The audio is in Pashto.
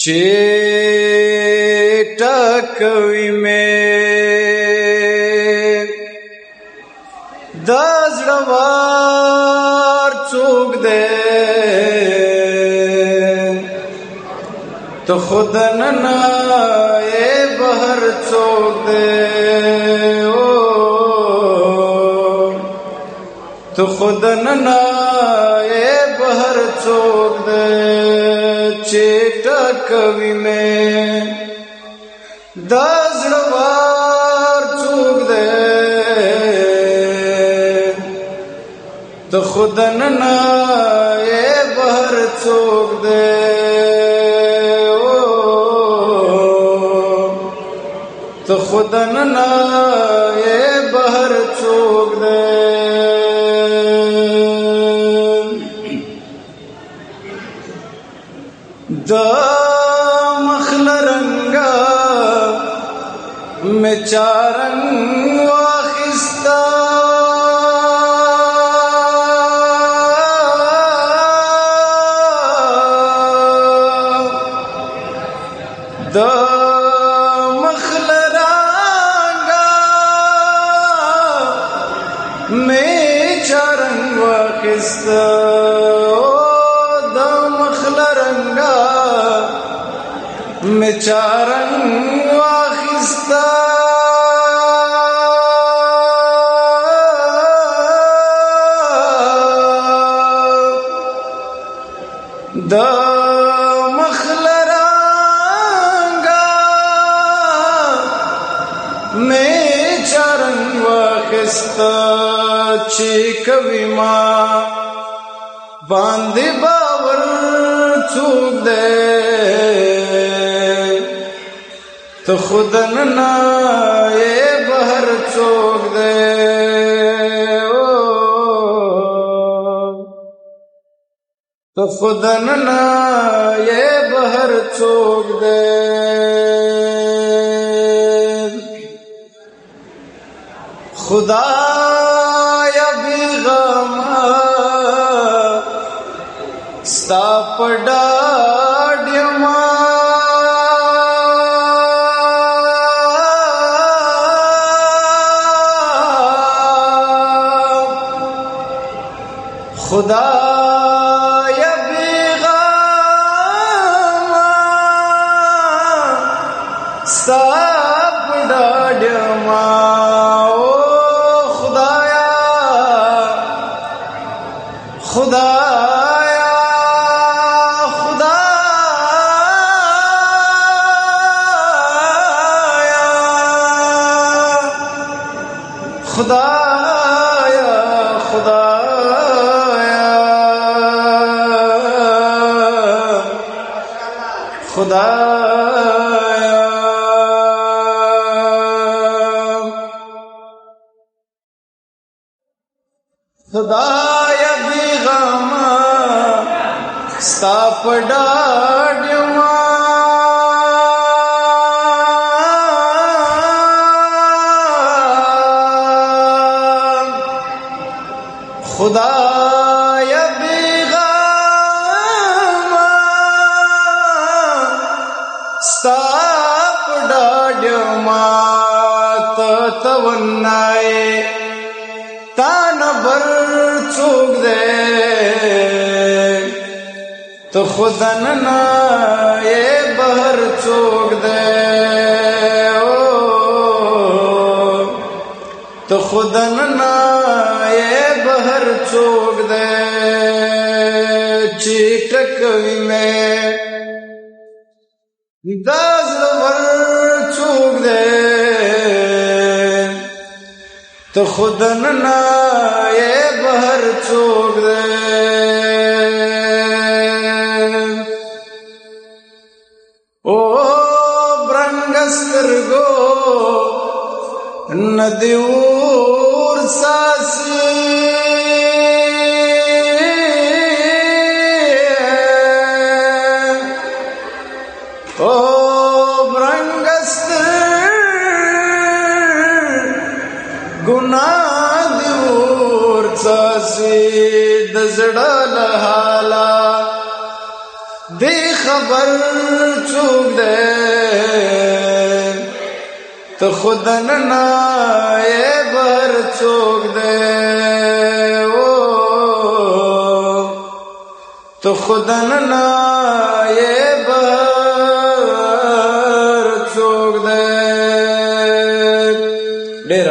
چې ټکوي مې د زړور څوک دی ته خود ننا ای بهر څوک دی ته خود ننا ای بهر څوک دی چې ټکوي مې د زړور څوک دی ته خود ننا ای بهر څوک دی ته خود ننا ای بهر څوک دی د مخل رنگا میں چارنگ واخستا د مخل رنگا میں چارنگ واخستا میں چارنگ واخستا د مخل رنگا میں چارنگ واخستا چې کوي ما باندې باور څوک دی تو خود ننا ای بهر څوک دی تو خود ننا ای بهر څوک دی خدایا بی غما ستا په ډاډ یما خدایا بیغاما ستا په ډاډ یما او خدایا خدایا خدایا خدایا خدایا خدایا بیغما ستا په ډاډ یما خدایا بیغما ستا په ډاډ یما ته تونای تا نبر څوک دی ته خود ننا ای بهر څوک دی ته خود ننا ای بهر څوک دی چې ټکوي مې د زړور څوک دی ته خود ننا ای بهر څوک دی او برنګ سترګو ندی اور ساسي او برنګ سترګو ندی اور ساسي د زړه له حالا دیخ خبر څوک دی ته خود ننای بر څوک دی ته خود ننای بر څوک دی ډېر